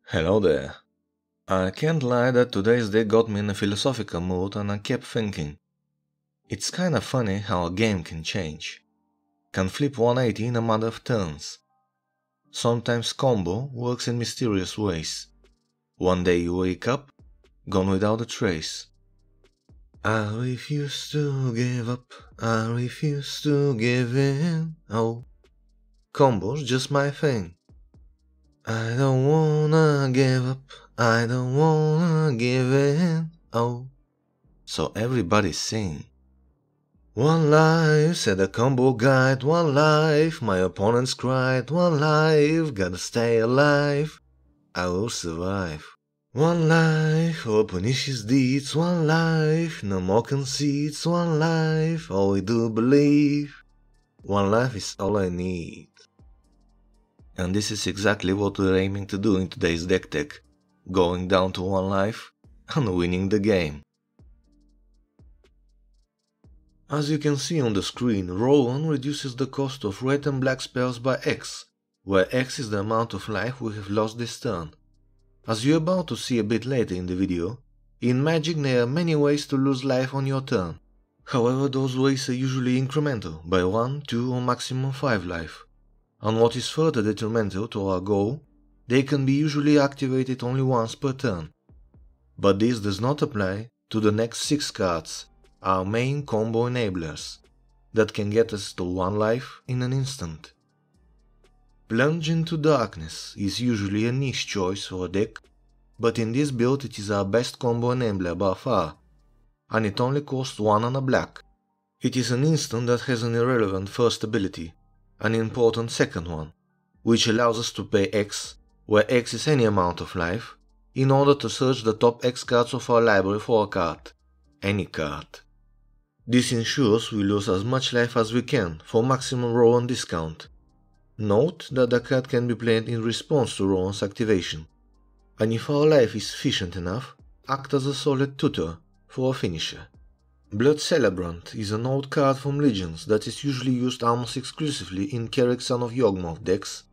Hello there. I can't lie that today's day got me in a philosophical mood and I kept thinking. It's kinda funny how a game can change. Can flip 180 in a matter of turns. Sometimes combo works in mysterious ways. One day you wake up, gone without a trace. I refuse to give up, I refuse to give in, oh. Combo's just my thing. I don't wanna give up, I don't wanna give in, oh. So everybody sing. One life, said the combo guide, one life, my opponents cried, one life, gotta stay alive, I will survive. One life, all punishes deeds, one life, no more conceits, one life, all we do believe, one life is all I need. And this is exactly what we're aiming to do in today's deck tech, going down to one life and winning the game. As you can see on the screen, Rowan reduces the cost of red and black spells by X, where X is the amount of life we have lost this turn. As you're about to see a bit later in the video, in Magic there are many ways to lose life on your turn. However, those ways are usually incremental, by 1, 2 or maximum 5 life. And what is further detrimental to our goal, they can be usually activated only once per turn. But this does not apply to the next 6 cards, our main combo enablers, that can get us to 1 life in an instant. Plunge into Darkness is usually a niche choice for a deck, but in this build it is our best combo enabler by far, and it only costs 1 and a black. It is an instant that has an irrelevant first ability, an important second one, which allows us to pay X, where X is any amount of life, in order to search the top X cards of our library for a card, any card. This ensures we lose as much life as we can for maximum Rowan discount. Note that the card can be played in response to Rowan's activation, and if our life is sufficient enough, act as a solid tutor for a finisher. Blood Celebrant is an old card from Legends that is usually used almost exclusively in Carrick Son of Yawgmoth decks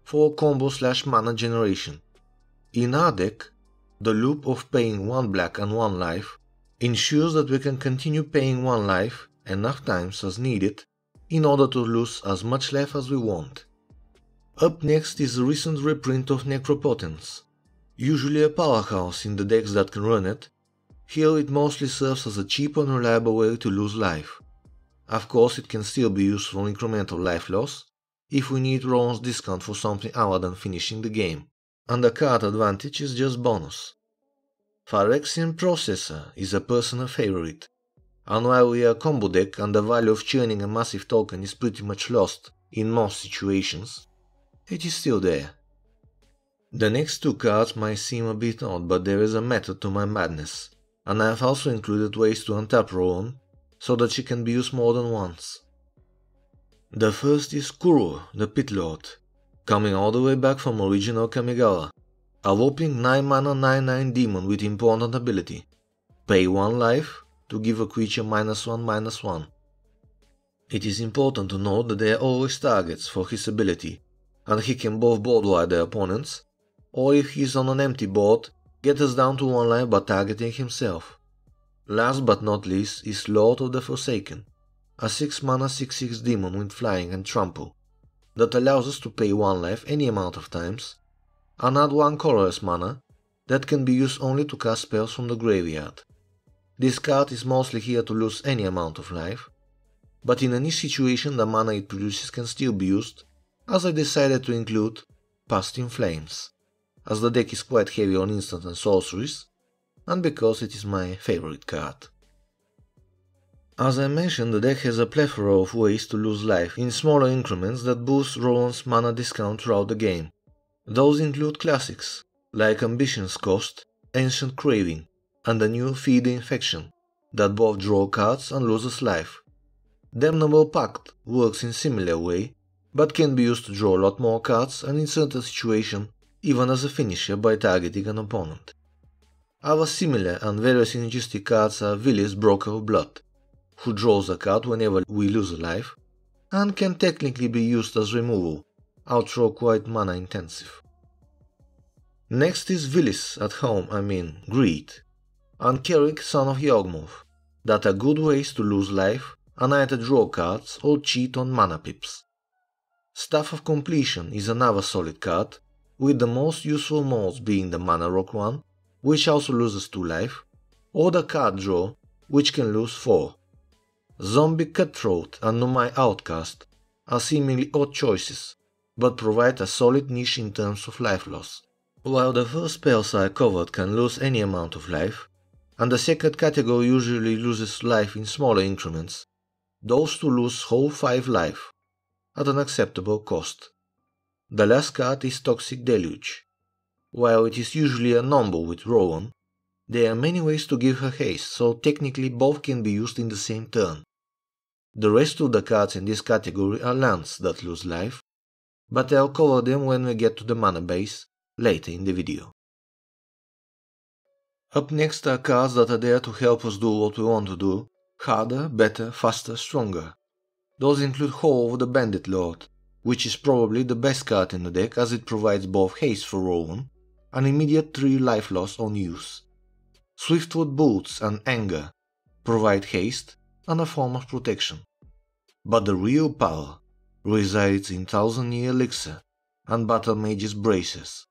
for combo/mana generation. In our deck, the loop of paying 1 black and 1 life ensures that we can continue paying 1 life enough times as needed in order to lose as much life as we want. Up next is a recent reprint of Necropotence, usually a powerhouse in the decks that can run it. Here it mostly serves as a cheap and reliable way to lose life. Of course it can still be used for incremental life loss, if we need Rowan's discount for something other than finishing the game, and the card advantage is just bonus. Phyrexian Processor is a personal favorite, and while we are a combo deck and the value of churning a massive token is pretty much lost in most situations, it is still there. The next 2 cards might seem a bit odd, but there is a method to my madness, and I have also included ways to untap Rowan so that she can be used more than once. The first is Kuro, the Pit Lord, coming all the way back from original Kamigawa, a whopping 9 mana 9/9 demon with important ability. Pay 1 life to give a creature -1/-1. It is important to note that they are always targets for his ability, and he can both board wipe their opponents, or if he is on an empty board, get us down to 1 life by targeting himself. Last but not least is Lord of the Forsaken, a 6 mana 6/6 demon with flying and trample, that allows us to pay 1 life any amount of times, and add 1 colorless mana that can be used only to cast spells from the graveyard. This card is mostly here to lose any amount of life, but in a niche situation the mana it produces can still be used, as I decided to include Past in Flames, as the deck is quite heavy on instant and sorceries, and because it is my favorite card. As I mentioned, the deck has a plethora of ways to lose life in smaller increments that boost Rowan's mana discount throughout the game. Those include classics, like Ambition's Cost, Ancient Craving, and the new Feed the Infection, that both draw cards and loses life. Damnable Pact works in similar way, but can be used to draw a lot more cards and in certain situations even as a finisher by targeting an opponent. Other similar and very synergistic cards are Villy's Broker of Blood, who draws a card whenever we lose a life, and can technically be used as removal, although quite mana intensive. Next is Vilis at home, Greed, and Kerik, son of Yawgmoth, that are good ways to lose life and either draw cards or cheat on mana pips. Staff of Completion is another solid card, with the most useful modes being the Mana Rock one, which also loses 2 life, or the Card Draw, which can lose 4. Zombie Cutthroat and Numai Outcast are seemingly odd choices, but provide a solid niche in terms of life loss. While the first spells I covered can lose any amount of life, and the second category usually loses life in smaller increments, those two lose whole 5 life, at an acceptable cost. The last card is Toxic Deluge. While it is usually a number with Rowan, there are many ways to give her haste, so technically both can be used in the same turn. The rest of the cards in this category are lands that lose life, but I'll cover them when we get to the mana base later in the video. Up next are cards that are there to help us do what we want to do, harder, better, faster, stronger. Those include Howl of the Bandit Lord, which is probably the best card in the deck as it provides both haste for Rowan and immediate 3 life loss on use. Swiftwood Boots and Anger provide haste and a form of protection. But the real power resides in Thousand Year Elixir and Battle Mage's Braces,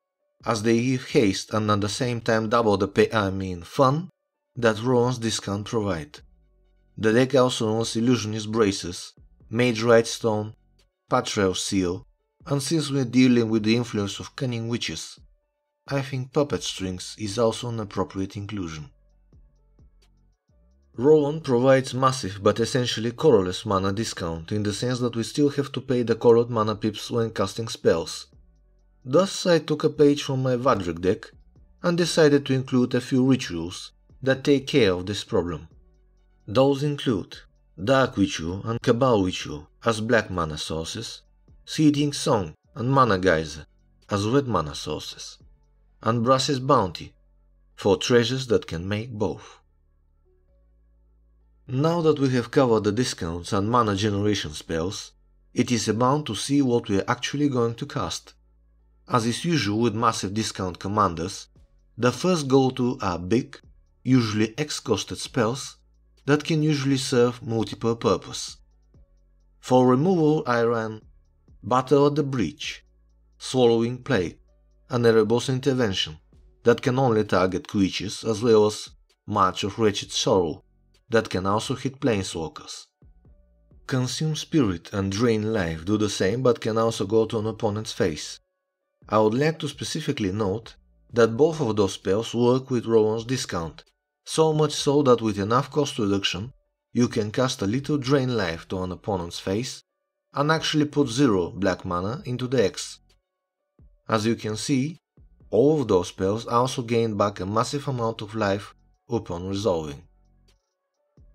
as they give haste and at the same time double the fun that Rowan's discount provide. The deck also owns Illusionist Braces, Mage Rightstone, Patriarch's Seal, and since we're dealing with the influence of Cunning Witches, I think Puppet Strings is also an appropriate inclusion. Rowan provides massive but essentially colorless mana discount in the sense that we still have to pay the colored mana pips when casting spells. Thus I took a page from my Vadrik deck and decided to include a few rituals that take care of this problem. Those include Dark Ritual and Cabal Ritual as black mana sources, Seething Song and Mana Geyser as red mana sources, and Brass's Bounty for treasures that can make both. Now that we have covered the discounts and mana generation spells, it is about to see what we are actually going to cast. As is usual with massive discount commanders, the first go-to are big, usually X-costed spells that can usually serve multiple purposes. For removal I ran Battle at the Breach, Swallowing Plague, and Erebos Intervention that can only target creatures, as well as March of Wretched Sorrow that can also hit planeswalkers. Consume Spirit and Drain Life do the same but can also go to an opponent's face. I would like to specifically note that both of those spells work with Rowan's discount, so much so that with enough cost reduction you can cast a little Drain Life to an opponent's face and actually put 0 black mana into the X. As you can see, all of those spells also gain back a massive amount of life upon resolving.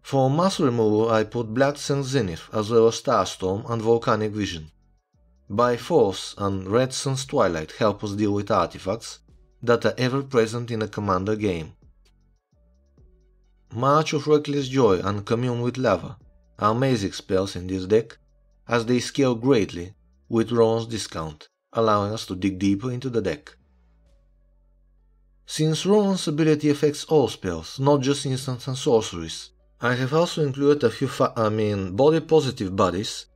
For mass removal I put Black Sun's Zenith as well as Starstorm and Volcanic Vision. By-Force and Red Sun's Twilight help us deal with artifacts that are ever present in a commander game. March of Reckless Joy and Commune with Lava are amazing spells in this deck as they scale greatly with Rowan's discount, allowing us to dig deeper into the deck. Since Rowan's ability affects all spells, not just instants and sorceries, I have also included a few body positive bodies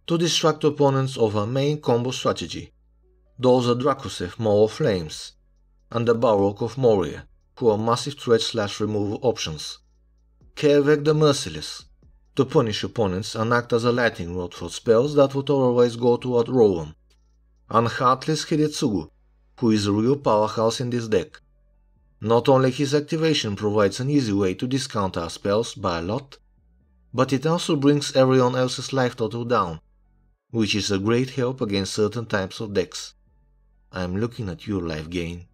to distract opponents of our main combo strategy. Those are Dracosev Maw of Flames and the Balrog of Moria, who are massive threat / removal options. Kervek the Merciless, to punish opponents and act as a lightning rod for spells that would otherwise go toward Rowan, and Heartless Hidetsugu, who is a real powerhouse in this deck. Not only his activation provides an easy way to discount our spells by a lot, but it also brings everyone else's life total down, which is a great help against certain types of decks. I am looking at your life gain.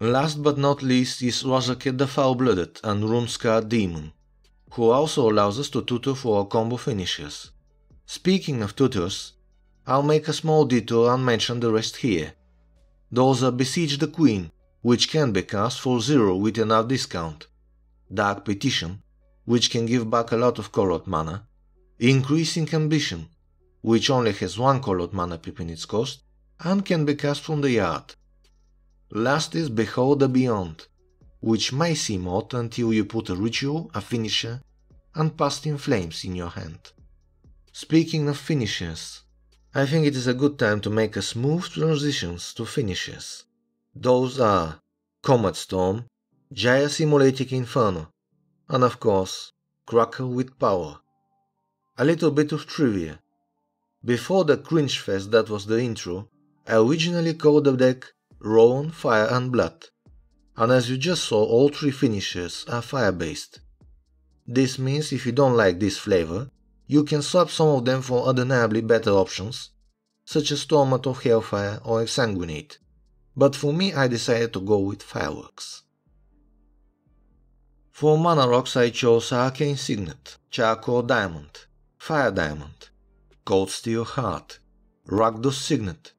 Last but not least is Razakhet the Foul-Blooded and Runescarred Demon, who also allows us to tutor for our combo finishers. Speaking of tutors, I'll make a small detour and mention the rest here. Those are Besiege the Queen, which can be cast for 0 with enough discount, Dark Petition, which can give back a lot of colored mana, Increasing Ambition, which only has 1 colored mana pip in its cost and can be cast from the yard, Last is Behold the Beyond, which may seem odd until you put a ritual, a finisher, and Past in Flames in your hand. Speaking of finishers, I think it is a good time to make a smooth transitions to finishers. Those are Comet Storm, Gaia Simulating Inferno, and of course, Crackle with Power. A little bit of trivia. Before the cringe fest that was the intro, I originally called the deck Rowan, Fire and Blood, and as you just saw, all three finishers are fire based. This means if you don't like this flavor, you can swap some of them for undeniably better options, such as Torment of Hellfire or Exsanguinate, but for me I decided to go with Fireworks. For mana rocks I chose Arcane Signet, Charcoal Diamond, Fire Diamond, Cold Steel Heart, Rakdos Signet,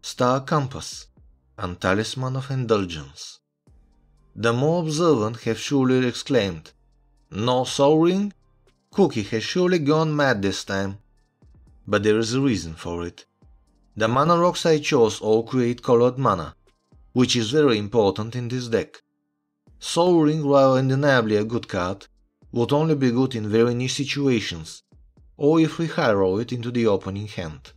Star Compass, and Talisman of Indulgence. The more observant have surely exclaimed, "No Soul Ring? Cookie has surely gone mad this time." But there is a reason for it. The mana rocks I chose all create colored mana, which is very important in this deck. Soul Ring, while undeniably a good card, would only be good in very niche situations, or if we high roll it into the opening hand.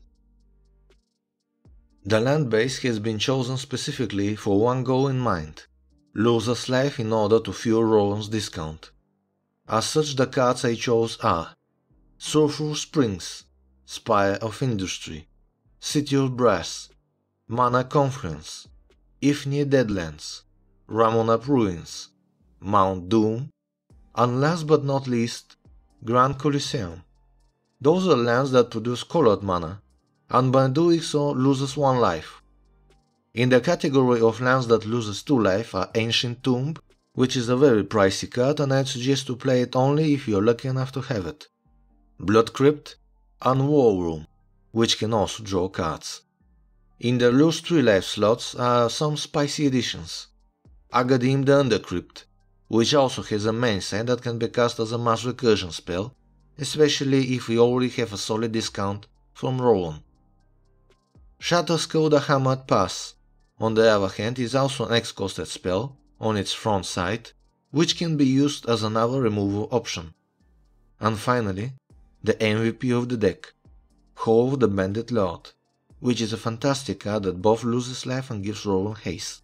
The land base has been chosen specifically for one goal in mind: Loser's Life in order to fuel Rowan's discount. As such, the cards I chose are Sulphur Springs, Spire of Industry, City of Brass, Mana Confluence, Ifnir Deadlands, Ramonap Ruins, Mount Doom, and last but not least, Grand Coliseum. Those are lands that produce colored mana, and by doing so loses one life. In the category of lands that loses 2 life are Ancient Tomb, which is a very pricey card and I'd suggest to play it only if you're lucky enough to have it, Blood Crypt, and War Room, which can also draw cards. In the lose 3 life slots are some spicy additions: Agadim the Undercrypt, which also has a main set that can be cast as a mass recursion spell, especially if we already have a solid discount from Rowan. Shatterskull the Hammered Pass, on the other hand, is also an X-costed spell on its front side, which can be used as another removal option. And finally, the MVP of the deck, Hove the Bandit Lord, which is a fantastic card that both loses life and gives Rowan haste.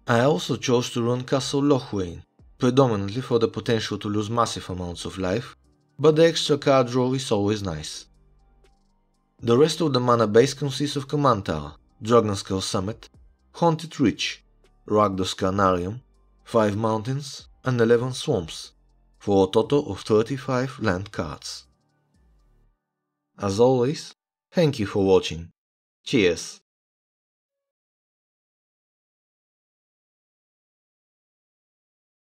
I also chose to run Castle Lochwain, predominantly for the potential to lose massive amounts of life, but the extra card draw is always nice. The rest of the mana base consists of Command Tower, Dragonskull Summit, Haunted Reach, Rakdos Carnarium, 5 mountains and 11 swamps, for a total of 35 land cards. As always, thank you for watching. Cheers!